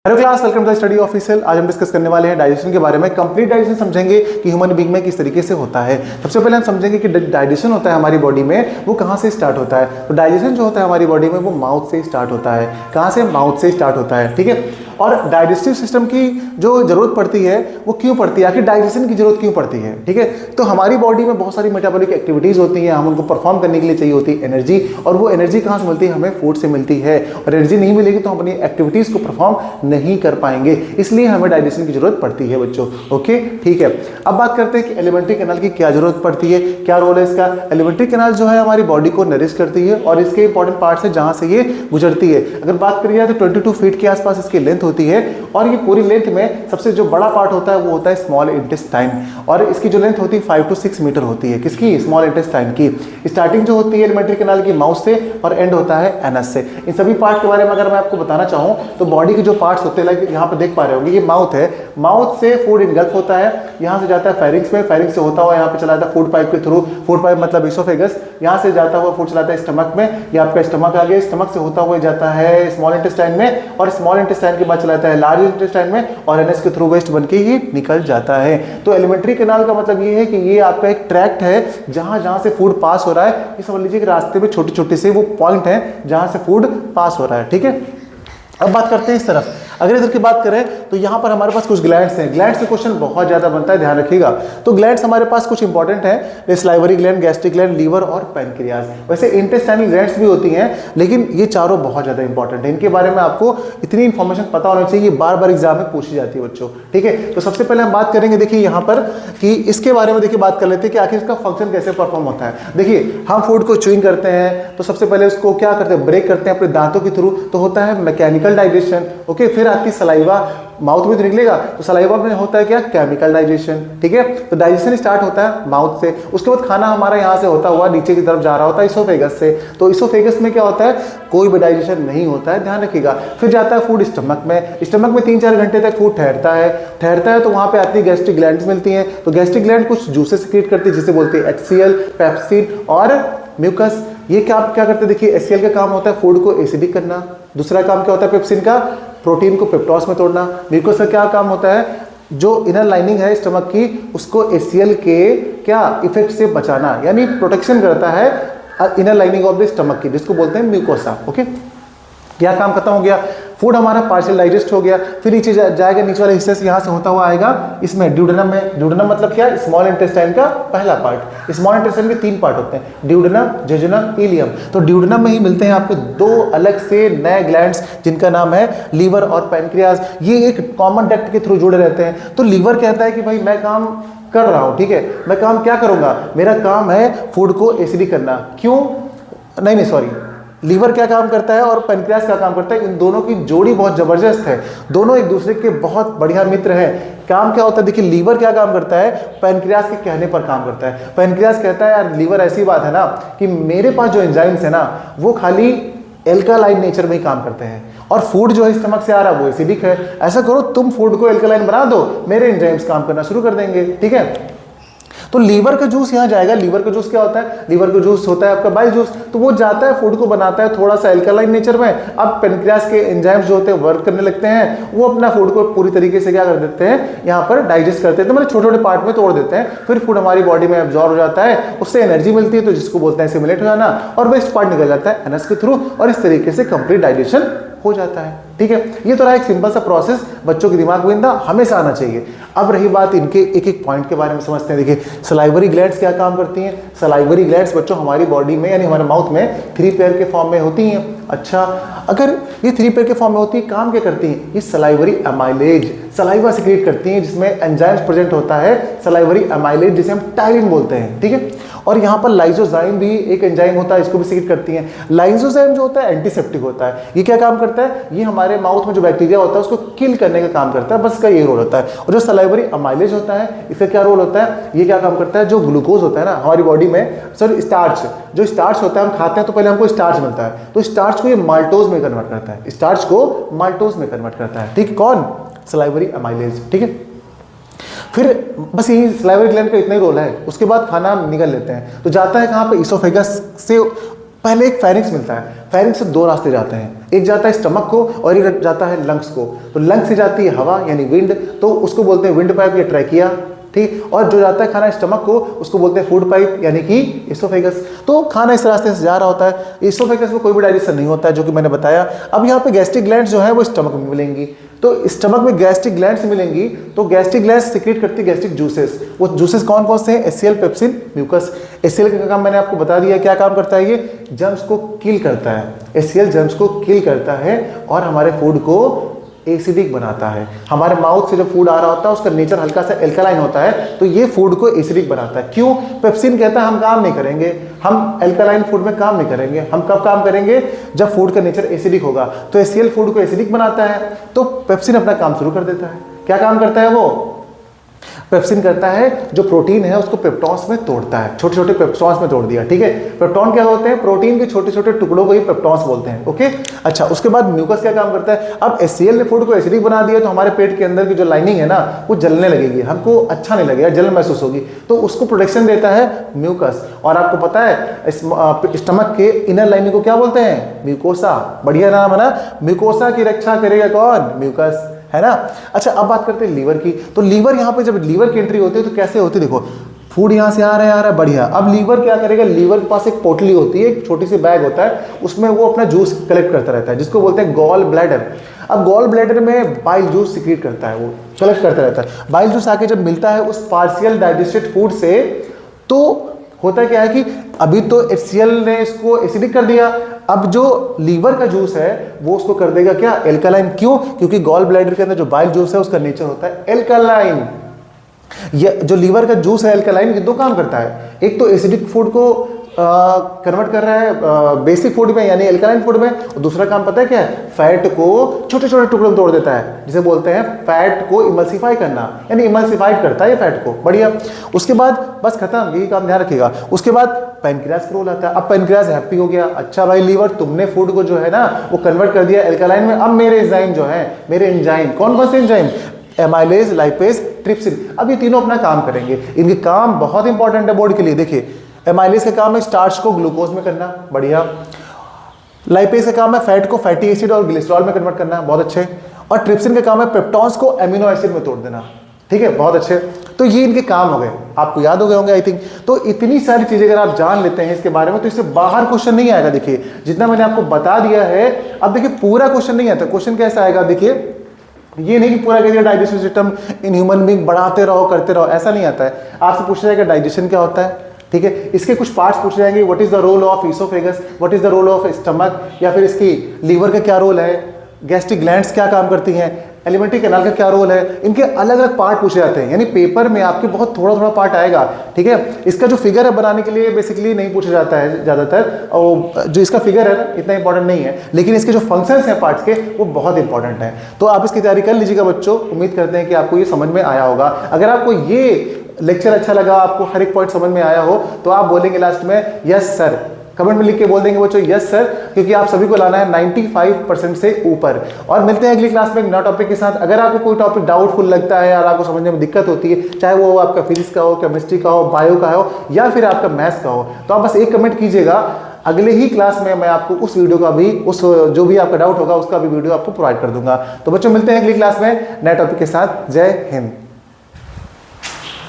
Hello class, welcome to study official. आज हम discuss करने वाले हैं डाइजेशन के बारे में। कंप्लीट डाइजेशन समझेंगे कि ह्यूमन बीइंग में किस तरीके से होता है। सबसे पहले हम समझेंगे कि डाइजेशन होता है हमारी बॉडी में, वो कहाँ से स्टार्ट होता है। तो डाइजेशन जो होता है हमारी बॉडी में वो माउथ से स्टार्ट होता है। कहाँ से? माउथ से स्टार्ट होता है, ठीक है। और डाइजेस्टिव सिस्टम की जो जरूरत पड़ती है वो क्यों पड़ती है, आखिर डाइजेशन की जरूरत क्यों पड़ती है, ठीक है। तो हमारी बॉडी में बहुत सारी मेटाबॉलिक एक्टिविटीज होती हैं, हम उनको परफॉर्म करने के लिए चाहिए होती है एनर्जी। और वो एनर्जी कहाँ से मिलती है? हमें फूड से मिलती है। और एनर्जी नहीं मिलेगी तो हम अपनी एक्टिविटीज को परफॉर्म नहीं कर पाएंगे, इसलिए हमें डाइजेशन की जरूरत पड़ती है बच्चों। ओके, ठीक है। अब बात करते हैं कि एलिमेंट्री कैनाल की क्या जरूरत पड़ती है, क्या रोल है इसका। एलिमेंट्री कैनाल जो है हमारी बॉडी को नरिश करती है और इसके इंपॉर्टेंट पार्ट्स है जहां से ये गुजरती है। अगर बात करिए तो 22 फीट के आसपास इसकी लेंथ होती है। और ये पूरी लेंथ में सबसे जो बड़ा पार्ट होता है वो होता है स्मॉल इंटेस्टाइन। और इसकी जो लेंथ होती है 5 to 6 मीटर होती है। किसकी? स्मॉल इंटेस्टाइन की। स्टार्टिंग जो होती है एलिमेंट्री कैनाल की माउथ से और एंड होता है एनस से। इन सभी पार्ट के बारे में अगर मैं आपको बताना चाहूँ तो बॉडी के जो पार्ट्स होते हैं, लाइक यहाँ पे देख पा रहे होंगे, ये माउथ है। माउथ से फूड इनगल्फ होता है, यहाँ से जाता है फेरिंक्स में, फेरिंक्स से होता हुआ यहाँ पे चला जाता है फूड पाइप के थ्रू। फूड पाइप मतलब इसोफेगस, यहाँ से जाता हुआ फूड चलाता है स्टमक में। ये आपका स्टमक आ गया, स्टमक से होता हुआ जाता है स्मॉल इंटेस्टाइन में, और स्मॉल इंटेस्टाइन के बाद चलाता है लार्ज इंटेस्टाइन में, और एनएस के थ्रू वेस्ट बन के ही निकल जाता है। तो एलिमेंट्री कैनाल का मतलब ये है कि ये आपका एक ट्रैक्ट है जहां जहां से फूड पास हो रहा है। ये समझ लीजिए कि रास्ते में छोटे छोटे से वो पॉइंट है जहां से फूड पास हो रहा है, ठीक है। अब बात करते हैं इस तरफ। अगर इधर की बात करें तो यहाँ पर हमारे पास कुछ ग्लैंड्स हैं। ग्लैंड्स से क्वेश्चन बहुत ज्यादा बनता है, ध्यान रखिएगा। तो ग्लैंड्स हमारे पास कुछ इंपॉर्टेंट है, salivary gland, gastric gland, liver और पैनक्रियाज। वैसे इंटेस्टाइनल ग्लैंड्स भी होती हैं, लेकिन ये चारों बहुत ज्यादा इंपॉर्टेंट है। इनके बारे में आपको इतनी इंफॉर्मेशन पता होना चाहिए, बार बार एग्जाम में पूछी जाती है बच्चों, ठीक है। तो सबसे पहले हम बात करेंगे, देखिए यहाँ पर कि इसके बारे में देखिए बात कर लेते हैं कि आखिर इसका फंक्शन कैसे परफॉर्म होता है। देखिए हम फूड को च्यूइंग करते हैं तो सबसे पहले उसको क्या करते हैं? ब्रेक करते हैं अपने दांतों के थ्रू, तो होता है मैकेनिकल डाइजेशन। ओके, फिर आती सलाइवा, माउथ में तो निकलेगा, तो सलाइवा में होता है क्या? केमिकल डाइजेशन, ठीक है। तो डाइजेशन स्टार्ट होता है माउथ से। उसके बाद खाना हमारा यहाँ से होता हुआ नीचे की तरफ जा रहा होता है इसोफेगस से। तो इसोफेगस में क्या होता है? कोई भी डाइजेशन नहीं होता है, ध्यान रखिएगा। फिर जाता है फूड स्टमक में। स्टमक में 3-4 घंटे तक फूड ठहरता है तो वहाँ पे आती है गैस्ट्रिक ग्लैंड्स मिलती हैं। तो गैस्ट्रिक ग्लैंड कुछ जूसेस सिक्रीट करती है जिसे बोलते हैं HCl, पेप्सिन और म्यूकस। ये क्या करते हैं? देखिए HCl का काम होता है फूड को एसिडिक करना। दूसरा काम क्या होता है? पेप्सिन का प्रोटीन को पेप्टोस में तोड़ना। म्यूकस का क्या काम होता है? जो इनर लाइनिंग है स्टमक की उसको HCl के क्या इफेक्ट से बचाना, यानी प्रोटेक्शन करता है inner lining of the stomach की, जिसको बोलते हैं म्यूकोसा। ओके, क्या काम खत्म हो गया? फूड हमारा पार्शियल डाइजेस्ट हो गया। फिर नीचे जाएगा, नीचे वाले हिस्से से यहाँ से होता हुआ आएगा इसमें ड्यूडेनम में। ड्यूडेनम मतलब क्या? स्मॉल इंटेस्टाइन का पहला पार्ट। स्मॉल इंटेस्टाइन के 3 पार्ट होते हैं, ड्यूडेनम, जेजुनम, इलियम। तो ड्यूडेनम में ही मिलते हैं आपको 2 अलग से नए ग्लैंड्स जिनका नाम है लीवर और पैनक्रियाज। ये एक कॉमन डक्ट के थ्रू जुड़े रहते हैं। तो लीवर कहता है कि भाई मैं काम कर रहा हूँ, ठीक है, मैं काम क्या करूंगा? मेरा काम है फूड को एसिडिक करना। क्यों? नहीं सॉरी, लीवर क्या काम करता है और पैनक्रियास क्या काम करता है? इन दोनों की जोड़ी बहुत जबरदस्त है, दोनों एक दूसरे के बहुत बढ़िया मित्र हैं। काम क्या होता है? देखिए लीवर क्या काम करता है? पैनक्रियास के कहने पर काम करता है। पैनक्रियास कहता है यार लीवर ऐसी बात है ना कि मेरे पास जो एंजाइम्स है ना वो खाली एल्कालाइन नेचर में ही काम करते हैं, और फूड जो है स्टमक से आ रहा है वो एसिडिक है। ऐसा करो तुम फूड को एल्कालाइन बना दो, मेरे एंजाइम्स काम करना शुरू कर देंगे, ठीक है। तो लीवर का जूस यहाँ जाएगा। लीवर का जूस क्या होता है? लीवर का जूस होता है आपका बाइल जूस। तो वो जाता है फूड को बनाता है थोड़ा सा एल्कालाइन नेचर में। अब पेनक्रियास के एंजाइम्स जो होते हैं वर्क करने लगते हैं, वो अपना फूड को पूरी तरीके से क्या कर देते हैं? यहाँ पर डाइजेस्ट करते हैं, तो मतलब छोटे छोटे पार्ट में तोड़ देते हैं। फिर फूड हमारी बॉडी में एब्जॉर्ब हो जाता है, उससे एनर्जी मिलती है, तो जिसको बोलते हैं एसिमिलेट हो जाना, और वेस्ट पार्ट निकल जाता है एनस के थ्रू, और इस तरीके से कंप्लीट डाइजेशन हो जाता है, ठीक है। ये तो रहा एक सिंपल सा प्रोसेस, बच्चों के दिमाग में हमेशा आना चाहिए। अब रही बात इनके एक एक पॉइंट के बारे में समझते हैं। देखिए सलाइवरी ग्लैंड्स क्या काम करती हैं। सलाइवरी ग्लैंड्स बच्चों हमारी बॉडी में यानी हमारे माउथ में 3 पेयर के फॉर्म में होती हैं। अच्छा, अगर ये 3 पेयर के फॉर्म में होती है, काम क्या करती हैं? ये सलाइवरी अमाइलेज सलाइवा सिक्रीट करती हैं, जिसमें एंजाइम्स प्रेजेंट होता है सलाइवरी अमाइलेज, जिसे हम टायरिन बोलते हैं, ठीक है। और यहाँ पर लाइसोजाइम भी एक एंजाइम होता है, इसको भी सिक्रीट करती हैं। लाइसोजाइम जो होता है एंटीसेप्टिक होता है। ये क्या काम करता है? ये हमारे माउथ में जो बैक्टीरिया होता है उसको किल करने का काम करता है, बस इसका ये रोल होता है। और जो सलाइवरी अमाइलेज होता है, इसका क्या रोल होता है? ये क्या काम करता है? जो ग्लूकोज होता है ना हमारी बॉडी में, सॉरी स्टार्च, जो स्टार्च होता है हम खाते हैं तो पहले हमको स्टार्च मिलता है, तो स्टार्च को ये माल्टोज में कन्वर्ट करता है। स्टार्च को माल्टोज में कन्वर्ट करता है, ठीक। कौन? सलाइवरी अमाइलेज, ठीक है। फिर बस यही सलाइवरी ग्लैंड का इतना ही रोल है। उसके बाद खाना निगल लेते हैं, तो जाता है कहाँ पे? इसोफेगस से पहले एक फेरिंक्स मिलता है। फेरिंक्स से 2 रास्ते जाते हैं, एक जाता है स्टमक को और एक जाता है लंग्स को। तो लंग्स से जाती है हवा यानी विंड, तो उसको बोलते हैं विंड पाइप या ट्रैकिया, ठीक। और जो जाता है खाना स्टमक को उसको बोलते हैं फूड पाइप यानी कि इसोफेगस। तो खाना इस रास्ते से जा रहा होता है, इसोफेगस में कोई भी डाइजेशन नहीं होता है जो कि मैंने बताया। अब यहाँ पे गैस्ट्रिक ग्लैंड्स जो है वो स्टमक में मिलेंगी, तो स्टमक में गैस्ट्रिक ग्लैंड्स मिलेंगी, तो गैस्ट्रिक ग्लैंड्स सिक्रेट करती है गैस्ट्रिक जूसेस। वो जूसेस कौन कौन से हैं? HCL, pepsin, mucus. एचसीएल का काम मैंने आपको बता दिया, क्या काम करता है? ये जर्म्स को किल करता है। एचसीएल जर्म्स को किल करता है और हमारे फूड को एसिडिक बनाता है। हमारे माउथ से जब फूड आ रहा होता है उसका नेचर हल्का सा एल्कलाइन होता है, तो ये फूड को एसिडिक बनाता है। क्यों? पेप्सिन कहता है हम काम नहीं करेंगे, हम एल्कलाइन फूड में काम नहीं करेंगे, हम कब काम करेंगे? जब फूड का नेचर एसिडिक होगा। तो एचसीएल फूड को एसिडिक बनाता है, तो पेप्सिन अपना काम शुरू कर देता है। क्या काम करता है वो? पेप्सिन करता है जो प्रोटीन है उसको पेप्टॉन्स में तोड़ता है, छोटे छोटे पेप्टॉन्स में तोड़ दिया, ठीक है। पेप्टॉन क्या होते हैं? प्रोटीन के छोटे छोटे टुकड़ों को ही पेप्टॉन्स बोलते हैं, ओके। अच्छा, उसके बाद म्यूकस क्या काम करता है? अब एचसीएल ने फूड को एसिडिक बना दिया तो हमारे पेट के अंदर की जो लाइनिंग है ना वो जलने लगेगी, हमको अच्छा नहीं लगेगा, जलन महसूस होगी, तो उसको प्रोटेक्शन देता है म्यूकस। और आपको पता है स्टमक के इनर लाइनिंग को क्या बोलते हैं? म्यूकोसा। बढ़िया नाम है ना, म्यूकोसा की रक्षा करेगा कौन? म्यूकस, है ना। अच्छा, अब बात करते हैं लीवर की। तो लीवर यहाँ पे जब लीवर की एंट्री होती है तो कैसे होती है? देखो, फूड यहाँ से आ रहा है बढ़िया। अब लीवर क्या करेगा? लीवर के पास एक पोटली होती है, एक छोटी सी बैग होता है, उसमें वो अपना जूस कलेक्ट करता रहता है जिसको बोलते हैं गॉल ब्लैडर। अब गॉल ब्लैडर में बाइल जूस सिक्रीट करता है, वो कलेक्ट करता रहता है। बाइल जूस आके जब मिलता है उस पार्शियल डाइजेस्टेड फूड से, तो होता क्या है कि अभी तो एचसीएल ने इसको एसिडिक कर दिया, अब जो लीवर का जूस है वो उसको कर देगा क्या? एल्कलाइन। क्यों? क्योंकि गॉल ब्लैडर के अंदर जो बाइल जूस है उसका नेचर होता है एल्कलाइन। ये जो लीवर का जूस है एल्कलाइन, ये दो काम करता है। एक तो एसिडिक फूड को कन्वर्ट कर रहा है बेसिक फूड में यानी एल्कलाइन फूड में, और दूसरा काम पता है क्या है? फैट को छोटे छोटे टुकड़ों में तोड़ देता है, जिसे बोलते हैं फैट को इमल्सिफाई करना, यानी इमल्सिफाइड करता है ये फैट को। बढ़िया। उसके बाद बस खत्म, यही काम ध्यान रखिएगा। उसके बाद पैनक्रियास का रोल आता है। अब पैनक्रियास हैप्पी हो गया, अच्छा भाई लीवर तुमने फूड को जो है ना वो कन्वर्ट कर दिया एल्कलाइन में, अब मेरे एंजाइम जो है, मेरे एंजाइम कौन कौन से एंजाइम? Amylase, lipase, trypsin. अब ये तीनों अपना काम करेंगे। इनके काम बहुत इंपॉर्टेंट है बोर्ड के लिए। देखिए, एमाइलेज का काम है स्टार्च को ग्लूकोज में करना, बढ़िया। लाइपेज का काम है फैट को फैटी एसिड और ग्लिसरॉल में कन्वर्ट करना, बहुत अच्छे। और ट्रिप्सिन का काम है पेप्टॉन्स को एमिनो एसिड में तोड़ देना, ठीक है, बहुत अच्छे। तो ये इनके काम हो गए, आपको याद हो गए होंगे आई थिंक। तो इतनी सारी चीजें अगर आप जान लेते हैं इसके बारे में तो इससे बाहर क्वेश्चन नहीं आएगा। देखिए, जितना मैंने आपको बता दिया है, अब देखिए पूरा क्वेश्चन नहीं आता। क्वेश्चन कैसा आएगा? देखिए, ये नहीं कि पूरा करिए digestion system in human being बढ़ाते रहो करते रहो, ऐसा नहीं आता है। आपसे पूछा जाएगा डाइजेशन क्या होता है, ठीक है, इसके कुछ पार्ट्स पूछे जाएंगे। What is the role of oesophagus, what is the role of stomach, या फिर इसकी लीवर का क्या रोल है, गैस्ट्रिक ग्लैंड्स क्या काम करती हैं, एलिमेंट्री कैनाल का क्या रोल है, इनके अलग अलग पार्ट पूछे जाते हैं। यानी पेपर में आपके बहुत थोड़ा थोड़ा पार्ट आएगा, ठीक है। इसका जो फिगर है बनाने के लिए बेसिकली नहीं पूछा जाता है ज़्यादातर, और जो इसका फिगर है ना इतना इंपॉर्टेंट नहीं है, लेकिन इसके जो फंक्शंस हैं पार्ट्स के वो बहुत इंपॉर्टेंट हैं। तो आप इसकी तैयारी कर लीजिएगा बच्चों। उम्मीद करते हैं कि आपको ये समझ में आया होगा। अगर आपको ये लेक्चर अच्छा लगा, आपको हर एक पॉइंट समझ में आया हो, तो आप बोलेंगे लास्ट में यस सर, कमेंट में लिख के बोल देंगे बच्चों यस सर, क्योंकि आप सभी को लाना है 95% से ऊपर। और मिलते हैं अगली क्लास में एक नया टॉपिक के साथ। अगर आपको कोई टॉपिक डाउटफुल लगता है और आपको समझने में दिक्कत होती है, चाहे वो आपका फिजिक्स का हो, केमिस्ट्री का हो, बायो का हो, या फिर आपका मैथ्स का हो, तो आप बस एक कमेंट कीजिएगा। अगले ही क्लास में मैं आपको उस वीडियो का भी, उस जो भी आपका डाउट होगा उसका भी वीडियो आपको प्रोवाइड कर दूंगा। तो बच्चों मिलते हैं अगली क्लास में नए टॉपिक के साथ। जय हिंद।